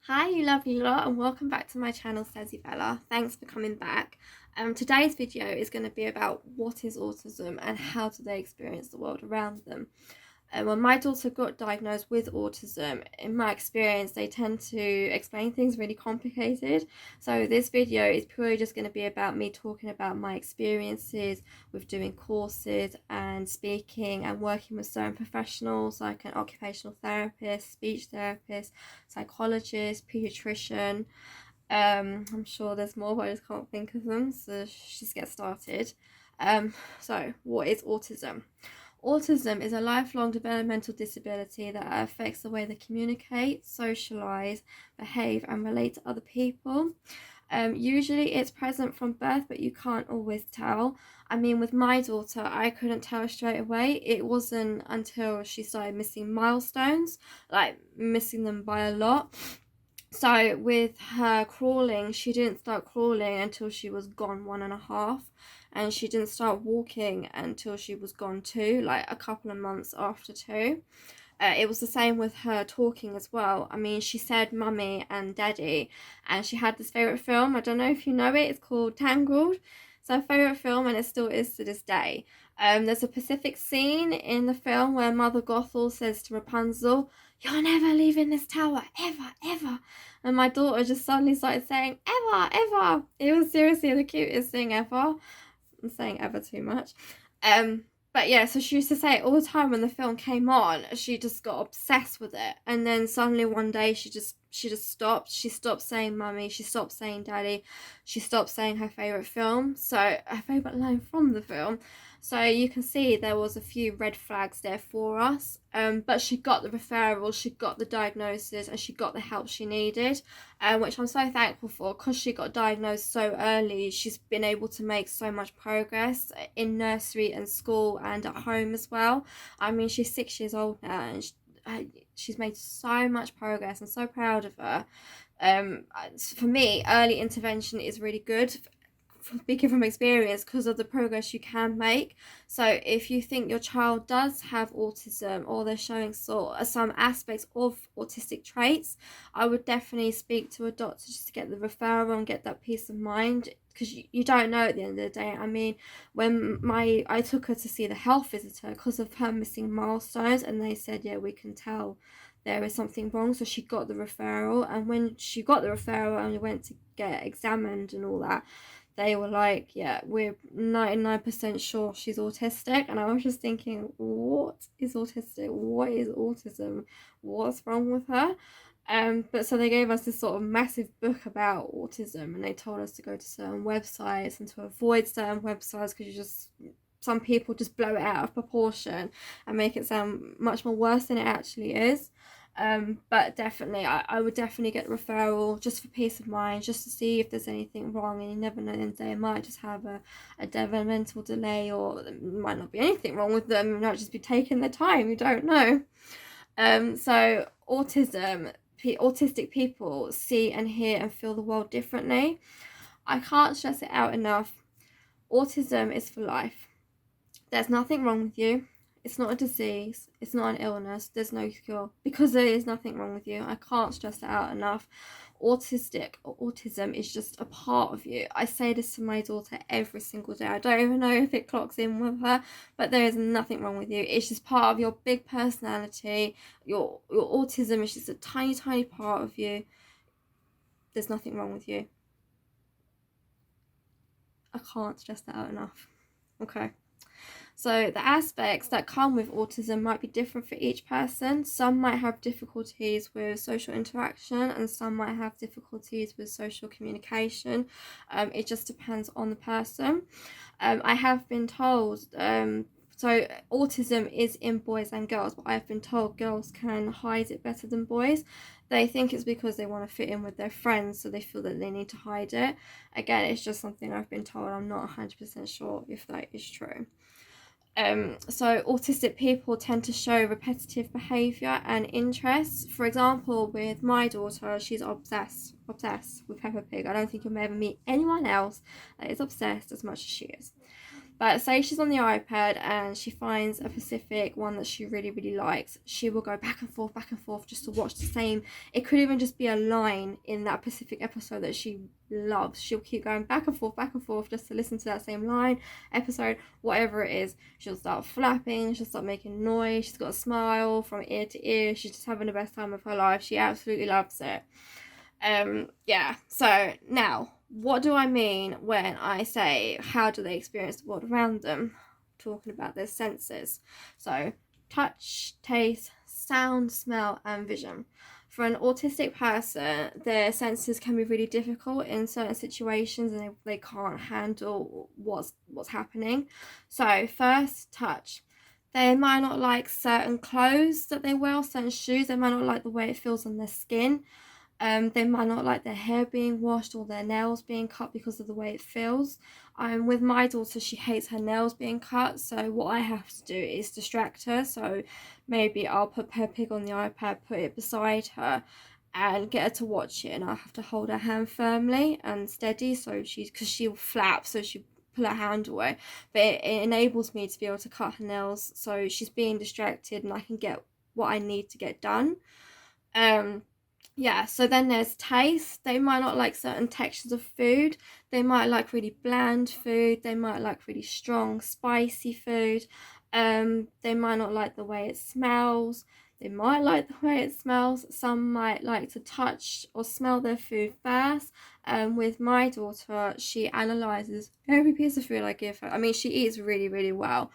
Hi you lovely lot, and welcome back to my channel, Stazzy Bella. Thanks for coming back. Today's video is going to be about what is autism and how do they experience the world around them. When my daughter got diagnosed with autism, in my experience, they tend to explain things really complicated. So this video is purely just going to be about me talking about my experiences with doing courses and speaking and working with certain professionals like an occupational therapist, speech therapist, psychologist, pediatrician. I'm sure there's more, but I just can't think of them, so let's just get started. So what is autism? Autism is a lifelong developmental disability that affects the way they communicate, socialise, behave and relate to other people. Usually it's present from birth, but you can't always tell. I mean, with my daughter, I couldn't tell straight away. It wasn't until she started missing milestones, like missing them by a lot. So with her crawling, she didn't start crawling until she was gone 1.5, and she didn't start walking until she was gone 2, like a couple of months after 2. It was the same with her talking as well. I mean, she said mummy and daddy, and she had this favourite film. I don't know if you know it. It's called Tangled. It's her favourite film, and it still is to this day. There's a specific scene in the film where Mother Gothel says to Rapunzel, "You're never leaving this tower, ever, ever." And my daughter just suddenly started saying, "Ever, ever." It was seriously the cutest thing ever. I'm saying ever too much. But yeah, so she used to say it all the time when the film came on. She just got obsessed with it, and then suddenly one day she just stopped. She stopped saying mummy, she stopped saying daddy, she stopped saying her favourite film, so her favourite line from the film. So you can see there was a few red flags there for us. But she got the referral, she got the diagnosis, and she got the help she needed, which I'm so thankful for, because she got diagnosed so early. She's been able to make so much progress in nursery and school and at home as well. I mean, she's 6 years old now, and she's made so much progress. I'm so proud of her. For me, early intervention is really good, speaking from experience, because of the progress you can make. So if you think your child does have autism, or they're showing some aspects of autistic traits, I would definitely speak to a doctor just to get the referral and get that peace of mind, because you don't know at the end of the day. I mean, when I took her to see the health visitor because of her missing milestones, and they said, yeah, we can tell there is something wrong. So she got the referral, and when she got the referral and we went to get examined and all that, they were like, yeah, we're 99% sure she's autistic. And I was just thinking, what is autistic? What is autism? What's wrong with her? But so they gave us this sort of massive book about autism, and they told us to go to certain websites and to avoid certain websites, because some people just blow it out of proportion and make it sound much more worse than it actually is. But definitely, I would definitely get the referral just for peace of mind, just to see if there's anything wrong. And you never know, then they might just have a developmental delay, or there might not be anything wrong with them. They might just be taking their time. You don't know. So autistic people see and hear and feel the world differently. I can't stress it out enough. Autism is for life. There's nothing wrong with you. It's not a disease. It's not an illness. There's no cure, because there is nothing wrong with you. I can't stress that out enough. Autism is just a part of you. I say this to my daughter every single day. I don't even know if it clocks in with her, but there is nothing wrong with you. It's just part of your big personality. Your autism is just a tiny, tiny part of you. There's nothing wrong with you. I can't stress that out enough. Okay. So the aspects that come with autism might be different for each person. Some might have difficulties with social interaction, and some might have difficulties with social communication. It just depends on the person. I have been told, so autism is in boys and girls, but I've been told girls can hide it better than boys. They think it's because they want to fit in with their friends, so they feel that they need to hide it. Again, it's just something I've been told. I'm not 100% sure if that is true. So autistic people tend to show repetitive behaviour and interests. For example, with my daughter, she's obsessed with Peppa Pig. I don't think you'll ever meet anyone else that is obsessed as much as she is. But say she's on the iPad and she finds a specific one that she really, really likes, she will go back and forth just to watch the same. It could even just be a line in that specific episode that she loves. She'll keep going back and forth just to listen to that same line, episode, whatever it is. She'll start flapping, she'll start making noise, she's got a smile from ear to ear, she's just having the best time of her life. She absolutely loves it. Yeah, so now, what do I mean when I say how do they experience the world around them? Talking about their senses. So touch, taste, sound, smell, and vision. For an autistic person, their senses can be really difficult in certain situations, and they can't handle what's happening. So first, touch. They might not like certain clothes that they wear, certain shoes. They might not like the way it feels on their skin. They might not like their hair being washed or their nails being cut because of the way it feels. With my daughter, she hates her nails being cut, so what I have to do is distract her. So maybe I'll put Peppa Pig on the iPad, put it beside her, and get her to watch it, and I'll have to hold her hand firmly and steady, so because she'll flap, so she pull her hand away. But it enables me to be able to cut her nails, so she's being distracted and I can get what I need to get done. Yeah, so then there's taste. They might not like certain textures of food. They might like really bland food. They might like really strong, spicy food. They might not like the way it smells. They might like the way it smells. Some might like to touch or smell their food first. With my daughter, she analyzes every piece of food I give her. I mean, she eats really, really well.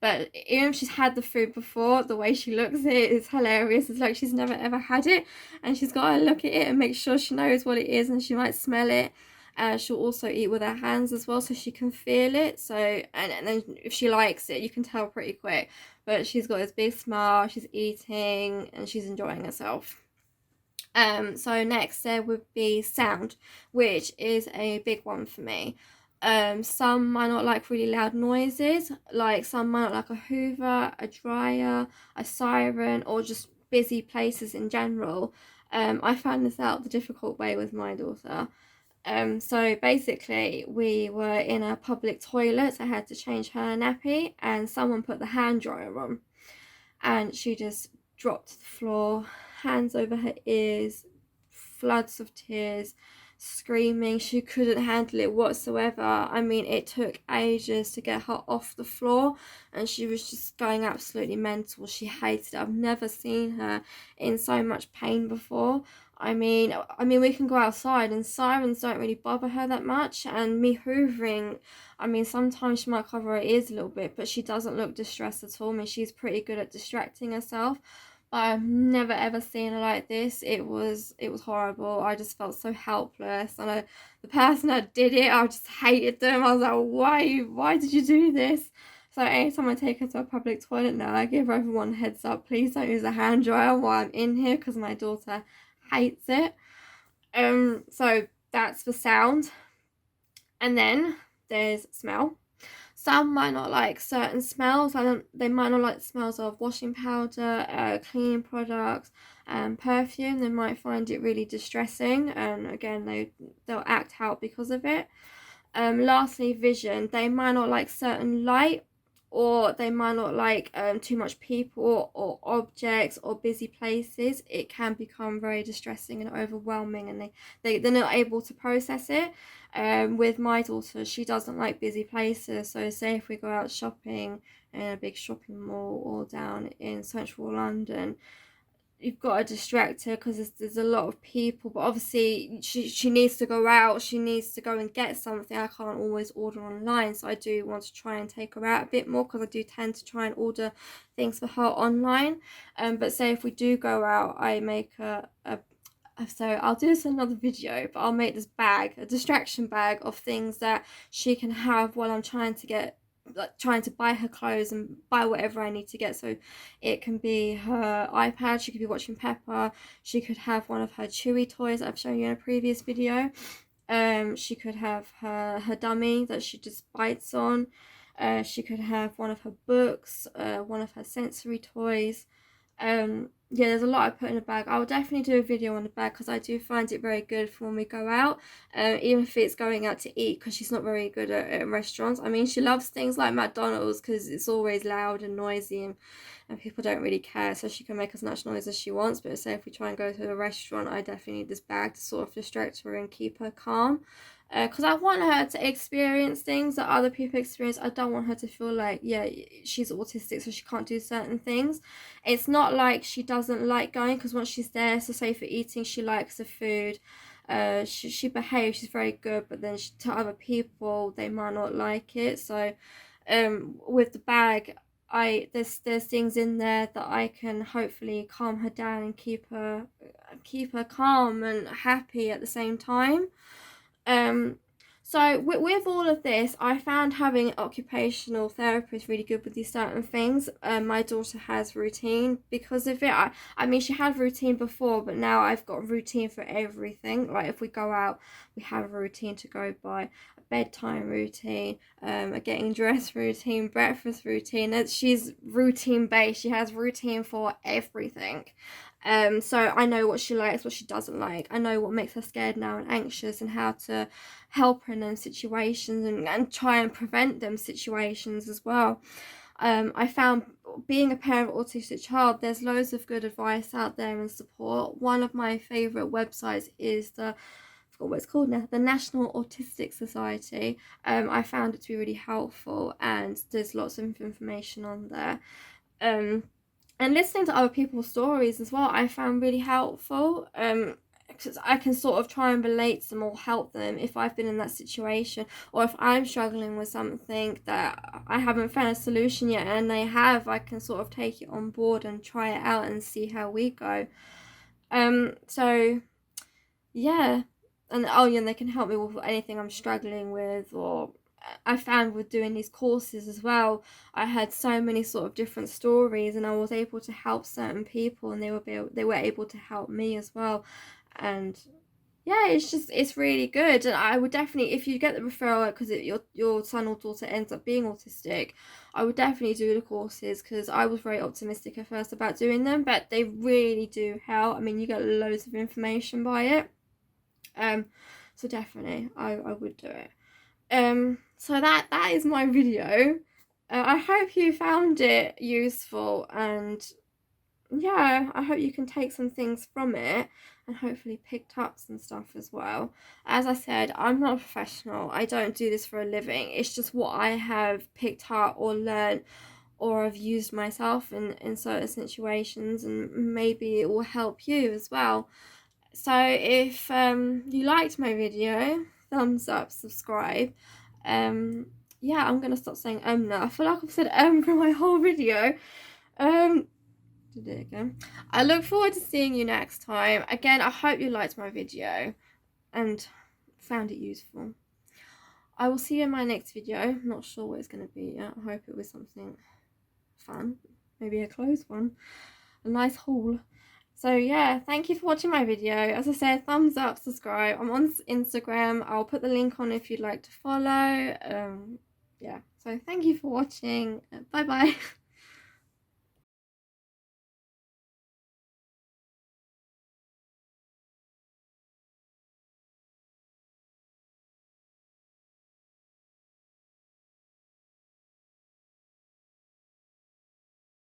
But even if she's had the food before, the way she looks at it is hilarious. It's like she's never ever had it, and she's got to look at it and make sure she knows what it is, and she might smell it. She'll also eat with her hands as well, so she can feel it. So and then if she likes it, you can tell pretty quick. But she's got this big smile, she's eating, and she's enjoying herself. So next there would be sound, which is a big one for me. Some might not like really loud noises, like some might not like a hoover, a dryer, a siren, or just busy places in general. I found this out the difficult way with my daughter. So basically we were in a public toilet. I had to change her nappy, and someone put the hand dryer on, and she just dropped to the floor, hands over her ears, floods of tears, screaming. She couldn't handle it whatsoever. I mean, it took ages to get her off the floor, and she was just going absolutely mental. She hated it. I've never seen her in so much pain before. I mean, we can go outside and sirens don't really bother her that much, and me hoovering, I mean, sometimes she might cover her ears a little bit, but she doesn't look distressed at all. I mean, she's pretty good at distracting herself. But I've never ever seen her like this. It was horrible. I just felt so helpless, and the person that did it, I just hated them. I was like, why did you do this? So anytime I take her to a public toilet now, I give everyone a heads up. Please don't use a hand dryer while I'm in here, because my daughter hates it. So that's for sound. And then there's smell. Some might not like certain smells. They might not like the smells of washing powder, cleaning products, and perfume. They might find it really distressing, and again, they'll act out because of it. Lastly, vision. They might not like certain light, or they might not like too much people or objects or busy places. It can become very distressing and overwhelming, and they're not able to process it. With my daughter, she doesn't like busy places. So say if we go out shopping in a big shopping mall or down in central London, you've got to distract her because there's a lot of people, but obviously she needs to go out, she needs to go and get something. I can't always order online, so I do want to try and take her out a bit more, because I do tend to try and order things for her online. But say if we do go out, I make so I'll do this in another video, but I'll make this bag, a distraction bag of things that she can have while I'm trying to buy her clothes and buy whatever I need to get. So it can be her iPad, she could be watching Peppa, she could have one of her Chewy toys that I've shown you in a previous video. She could have her dummy that she just bites on. She could have one of her books, one of her sensory toys. Yeah, there's a lot I put in the bag. I will definitely do a video on the bag because I do find it very good for when we go out, even if it's going out to eat, because she's not very good at restaurants. I mean, she loves things like McDonald's because it's always loud and noisy, and people don't really care, so she can make as much noise as she wants. But say if we try and go to a restaurant, I definitely need this bag to sort of distract her and keep her calm. Because I want her to experience things that other people experience. I don't want her to feel like, yeah, she's autistic so she can't do certain things. It's not like she doesn't like going, because once she's there, so say for eating, she likes the food. She behaves, she's very good, but then to other people, they might not like it. So with the bag, there's things in there that I can hopefully calm her down and keep her calm and happy at the same time. So with all of this, I found having an occupational therapist really good with these certain things. My daughter has routine because of it. I mean, she had routine before, but now I've got a routine for everything. Like if we go out, we have a routine to go by, a bedtime routine, a getting dressed routine, breakfast routine. She's routine based. She has routine for everything. So I know what she likes, what she doesn't like. I know what makes her scared now and anxious, and how to help her in those situations, and try and prevent them situations as well. I found, being a parent of an autistic child, there's loads of good advice out there and support. One of my favourite websites is I forgot what it's called now, the National Autistic Society. I found it to be really helpful, and there's lots of information on there. And listening to other people's stories as well, I found really helpful. Because I can sort of try and relate to them or help them if I've been in that situation, or if I'm struggling with something that I haven't found a solution yet and they have, I can sort of take it on board and try it out and see how we go. So yeah, and they can help me with anything I'm struggling with. Or I found with doing these courses as well, I had so many sort of different stories, and I was able to help certain people, and they were able to help me as well. And yeah, it's really good. And I would definitely, if you get the referral because your son or daughter ends up being autistic, I would definitely do the courses, because I was very optimistic at first about doing them, but they really do help. I mean, you get loads of information by it. So definitely I would do it. So that is my video. I hope you found it useful, and yeah, I hope you can take some things from it and hopefully picked up some stuff as well. As I said, I'm not a professional. I don't do this for a living. It's just what I have picked up or learned, or I've used myself in certain situations, and maybe it will help you as well. So if you liked my video, thumbs up, subscribe. Yeah, I'm gonna stop saying now. I feel like I've said for my whole video. Did it again. I look forward to seeing you next time. Again, I hope you liked my video and found it useful. I will see you in my next video. I'm not sure what it's going to be yet. I hope it was something fun. Maybe a clothes one. A nice haul. So yeah, thank you for watching my video. As I said, thumbs up, subscribe. I'm on Instagram. I'll put the link on if you'd like to follow. Yeah, so thank you for watching. Bye bye.